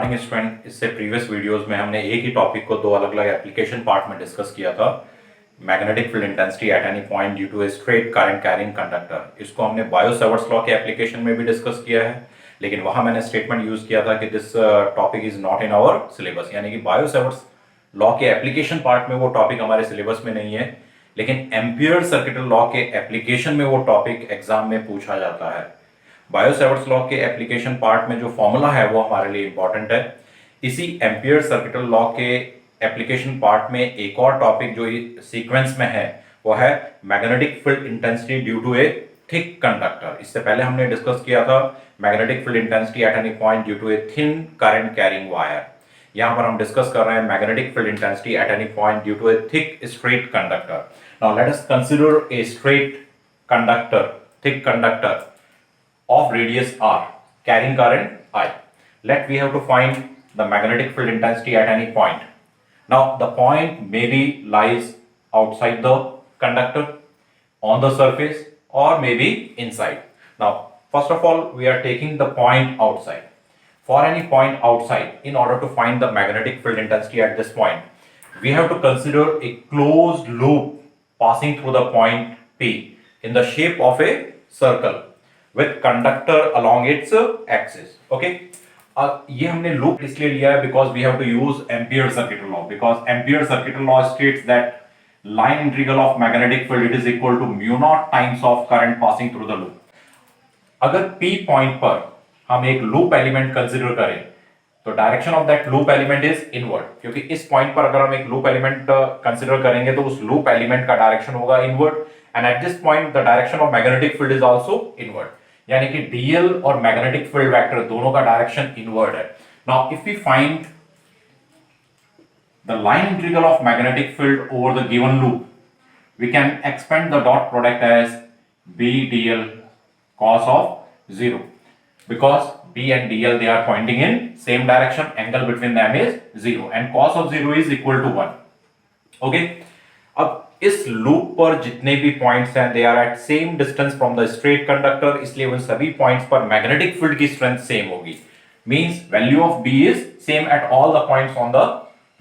Morning student. इससे previous videos में हमने एक ही टॉपिक को दो अलग अलग एप्लीकेशन पार्ट में डिस्कस किया था। Magnetic field intensity at any point due to a straight current carrying conductor. इसको हमने बायो-सैवर्ट्स लॉ के एप्लीकेशन में भी डिस्कस किया है, लेकिन वहां मैंने स्टेटमेंट यूज किया था कि this topic is not in our syllabus, यानी कि बायो-सैवर्ट्स लॉ के एप्लीकेशन पार्ट में वो टॉपिक हमारे सिलेबस में नहीं है, लेकिन एम्पियर सर्किटल लॉ के एप्लीकेशन में वो टॉपिक एग्जाम में पूछा जाता है। बायो-सैवर्ट्स लॉ के एप्लीकेशन पार्ट में जो फॉर्मूला है वो हमारे लिए इंपॉर्टेंट है। इसी एम्पियर सर्किटल लॉ के एप्लीकेशन पार्ट में एक और टॉपिक जो सीक्वेंस में है वो है magnetic field intensity due to a thick conductor. इससे पहले हमने डिस्कस किया था magnetic field intensity at any point due to a thin current carrying wire. यहां पर हम डिस्कस कर रहे हैं magnetic field intensity at any point due to a thick straight conductor. Now let us consider a straight conductor, thick conductor of radius r carrying current I. Let we have to find the magnetic field intensity at any point. Now the point maybe lies outside the conductor, on the surface, or maybe inside. Now first of all we are taking the point outside. For any point outside, in order to find the magnetic field intensity at this point, we have to consider a closed loop passing through the point P in the shape of a circle with conductor along its axis. Okay, ये हमने loop इसलिए लिया है because we have to use Ampere circuital law, because Ampere circuital law states that line integral of magnetic field it is equal to mu naught times of current passing through the loop. अगर P point पर हम एक loop element consider करें तो direction of that loop element is inward, क्योंकि इस point पर अगर हम एक लूप एलिमेंट कंसीडर करेंगे तो उस लूप एलिमेंट का डायरेक्शन होगा inward, and at this point the direction of magnetic field is also inward, यानी कि dl और मैग्नेटिक फील्ड वेक्टर दोनों का डायरेक्शन इनवर्ड है। Now if we find the line integral of magnetic field over the given loop, we can expand the dot product as b dl cos of 0, because b and dl they are pointing in same direction, angle between them is 0 and cos of 0 is equal to 1. okay, अब इस loop पर जितने भी points हैं they are at same distance from the straight conductor, इसलिए उन सभी points पर मैग्नेटिक फील्ड की स्ट्रेंथ सेम होगी। Means value of B is same at all the points on the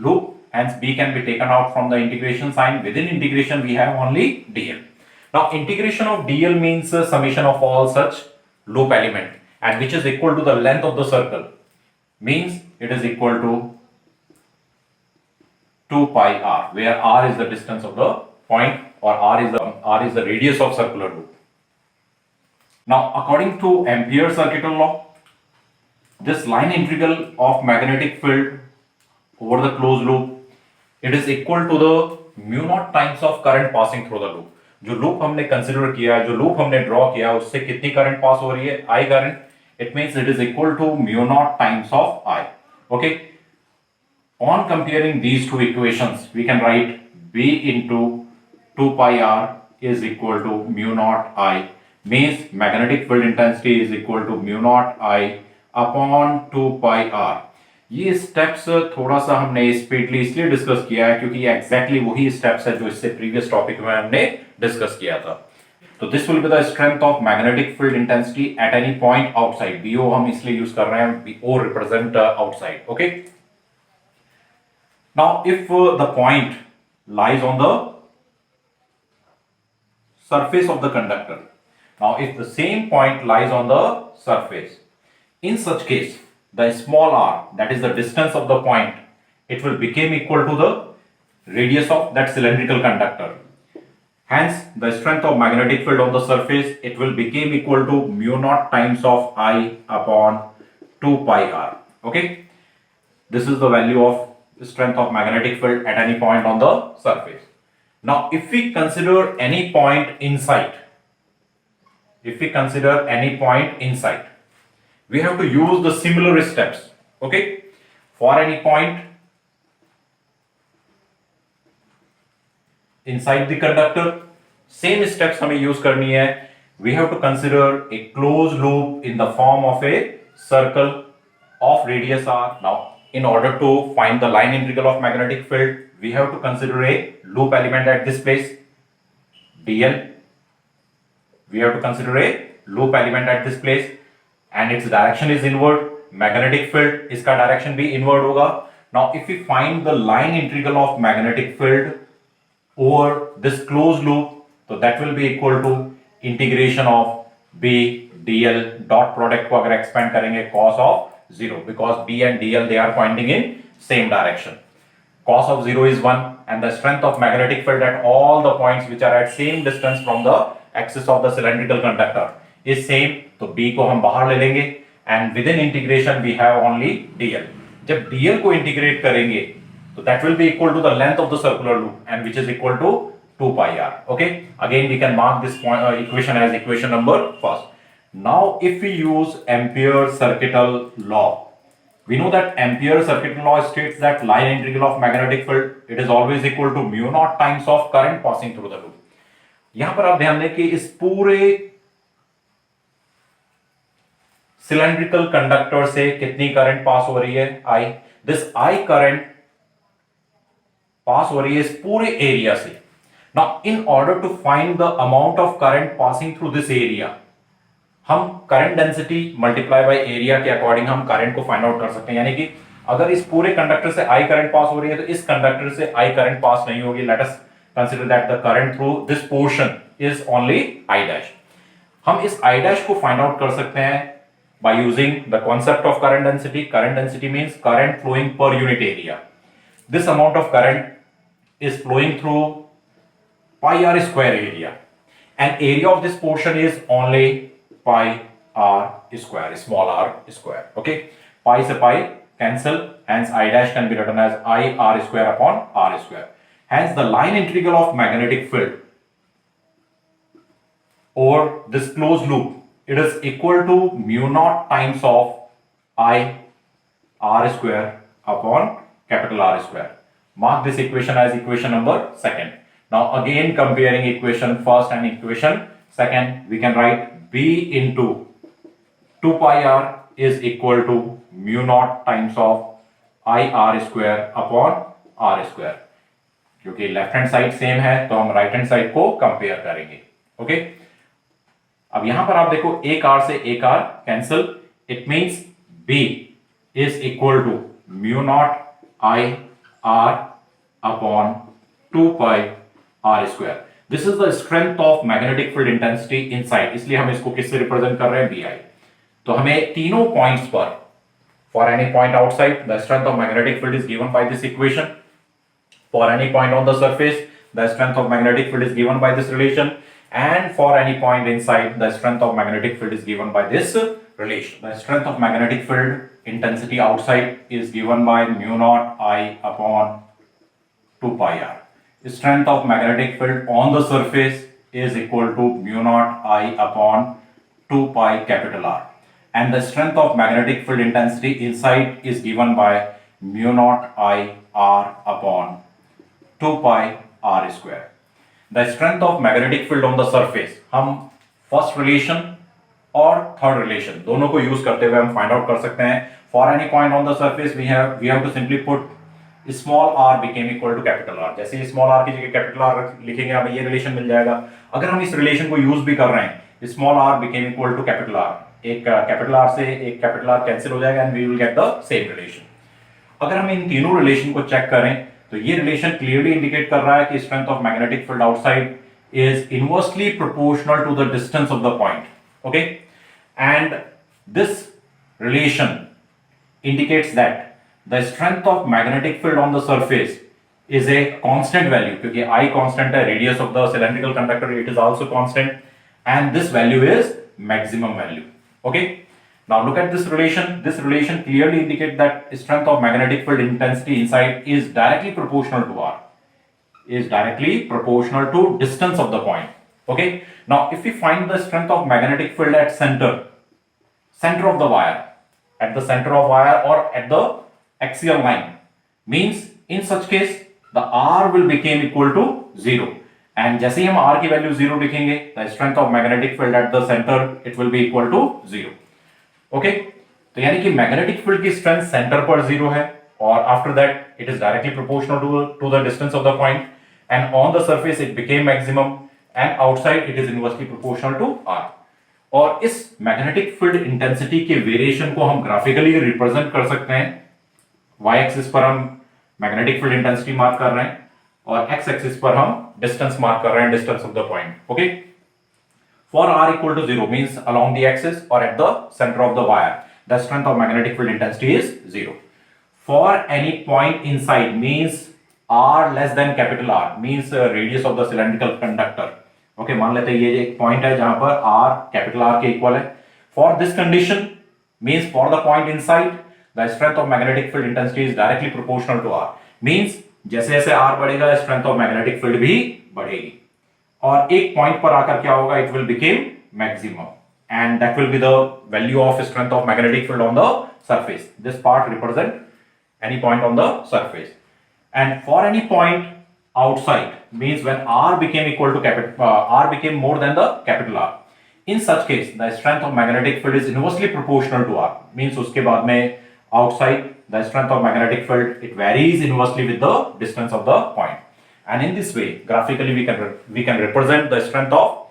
loop, hence B can be taken out from the integration sign. Within integration we have only dl. Now integration of dl means summation of all such loop element, and which is equal to the length of the circle, means it is equal to 2 pi r, where r is the distance of the point, or r is the radius of circular loop. Now according to Ampere circuital law, this line integral of magnetic field over the closed loop, it is equal to the mu naught times of current passing through the loop. जो loop हमने consider किया है, जो loop हमने draw किया है, उससे कितनी करंट पास हो रही है, I current, it means it is equal to mu naught times of I. okay, on comparing these two equations we can write B into 2 pi r is equal to mu naught I, means magnetic field intensity is equal to mu naught I upon 2 pi r. ये steps थोड़ा सा हमने speedly इसलिए discuss किया है क्योंकि exactly वही steps है जो इससे प्रीवियस टॉपिक में हमने डिस्कस किया था। तो this will be the strength of magnetic field intensity at any point outside. BO हम इसलिए यूज कर रहे हैं, BO represent outside. Okay, now if the point lies on the surface of the conductor. Now if the same point lies on the surface, in such case the small r, that is the distance of the point, it will become equal to the radius of that cylindrical conductor. Hence the strength of magnetic field on the surface, it will become equal to mu naught times of I upon 2 pi r. Okay, this is the value of strength of magnetic field at any point on the surface. Now if we consider any point inside, we have to use the similar steps. Okay, for any point inside the conductor, same steps हमें use करनी है. We have to consider a closed loop in the form of a circle of radius r. Now in order to find the line integral of magnetic field, we have to consider a loop element at this place, dl. We have to consider a loop element at this place, and its direction is inward. Magnetic field, इसका direction भी inward होगा. Now if you find the line integral of magnetic field over this close loop, तो that will be equal to integration of b dl dot product को अगर expand करेंगे cos of 0, because b and dl they are pointing in same direction. Cos of 0 is 1 and the strength of magnetic field at all the points which are at same distance from the axis of the cylindrical conductor is same. तो B को हम बाहर ले लेंगे and within integration we have only dl. जब dl को integrate करेंगे तो that will be equal to the length of the circular loop and which is equal to 2 pi r. Okay, again we can mark this point, equation as equation number first. Now if we use Ampere's circuital law, we know that Ampere's circuital law states that line integral of magnetic field it is always equal to mu naught times of current passing through the loop. यहां पर आप ध्यान दें कि इस पूरे cylindrical conductor से कितनी करंट पास हो रही है? I. This I current pass हो रही है इस पूरे एरिया से. Now in order to find the amount of current passing through this area, हम current density multiply by area के अकॉर्डिंग हम करंट को फाइंड आउट कर सकते हैं. यानी कि अगर इस पूरे कंडक्टर से I करंट पास हो रही है तो इस कंडक्टर से I करंट पास नहीं होगी. Let us consider that the current through this portion is only I dash. हम इस I डैश को फाइंड आउट कर सकते हैं by using the concept of current density. Current density means current flowing per unit area. This amount of current is flowing through pi r square area and area of this portion is only pi r square, small r square. Okay, pi से pi cancel, hence I dash can be written as I r square upon r square. Hence the line integral of magnetic field over this closed loop, it is equal to mu naught times of I r square upon capital R square. Mark this equation as equation number second. Now again comparing equation first and equation second, we can write B into 2 pi r is equal to mu naught times of I r square upon r square. क्योंकि left hand side same है तो हम right hand side को compare करेंगे. Okay, अब यहां पर आप देखो एक r से एक r cancel, it means B is equal to mu naught I r upon 2 pi r square. This is the strength of magnetic field intensity inside. इसलिए हम इसको किससे रिप्रेजेंट कर रहे हैं? Bi. तो हमें तीनों पॉइंट्स पर for any point outside the strength of magnetic field is given by this equation. For any point on the surface the strength of magnetic field is given by this relation, and for any point inside the strength of magnetic field is given by this relation. The strength of magnetic field intensity outside is given by mu naught I upon 2 pi r. Strength of magnetic field on the surface is equal to mu naught I upon 2 pi capital R, and the strength of magnetic field intensity inside is given by mu naught I r upon 2 pi r square. The strength of magnetic field on the surface, हम first relation और third relation दोनों को use करते हुए हम find out कर सकते हैं. For any point on the surface we have to simply put small r became equal to capital R. जैसे ही स्मॉल r की जगह कैपिटल R लिखेंगे हमें ये रिलेशन मिल जाएगा. अगर हम इस रिलेशन को यूज भी कर रहे हैं, small r became equal to capital R, एक कैपिटल R से एक कैपिटल R कैंसिल हो जाएगा and we will get the same relation. अगर हम इन तीनों रिलेशन को चेक करें तो ये रिलेशन क्लियरली इंडिकेट कर रहा है कि strength of magnetic field outside is inversely proportional to the distance of the point. Okay, and this relation indicates that the strength of magnetic field on the surface is a constant value, क्योंकि I constant है, radius of the cylindrical conductor it is also constant, and this value is maximum value. Okay, now look at this relation. This relation clearly indicates that strength of magnetic field intensity inside is directly proportional to R, is directly proportional to distance of the point. Okay, now if we find the strength of magnetic field at center of the wire, at the center of wire or at the axial line, means in such case the R will become equal to 0, and जैसे ही हम R की value 0 लिखेंगे the strength of magnetic field at the center it will be equal to 0. Okay, तो यानी कि magnetic field की strength center पर 0 है और after that it is directly proportional to the distance of the point, and on the surface it became maximum and outside it is inversely proportional to R. और इस magnetic field intensity के variation को हम graphically represent कर सकते हैं। y axis पर हम मैग्नेटिक फील्ड इंटेंसिटी मार्क कर रहे हैं और x एक्सिस पर हम डिस्टेंस मार्क कर रहे हैं, distance of the point. Okay, for r equal to 0 means along the axis or at the center of the wire the strength of magnetic field intensity is 0. For any point inside means r less than capital R means radius of the cylindrical conductor. Okay, मान लेते हैं ये एक point है जहां पर r capital R के equal है। For this condition means for the point inside the strength of magnetic field intensity is directly proportional to R means जैसे जैसे R बढ़ेगा strength of magnetic field भी बढ़ेगी और एक पॉइंट पर आकर क्या होगा, it will became maximum and that will be the value of strength of magnetic field on the surface. This part represent any point on the surface and for any point outside means when r became equal to r became more than the capital R. In such case the strength of magnetic field is inversely proportional to R means उसके बाद में outside the strength of magnetic field it varies inversely with the distance of the point. And in this way graphically we can represent the strength of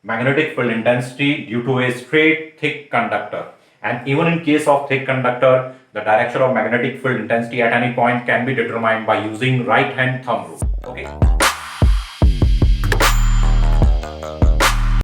magnetic field intensity due to a straight thick conductor. And even in case of thick conductor the direction of magnetic field intensity at any point can be determined by using right hand thumb rule. Okay.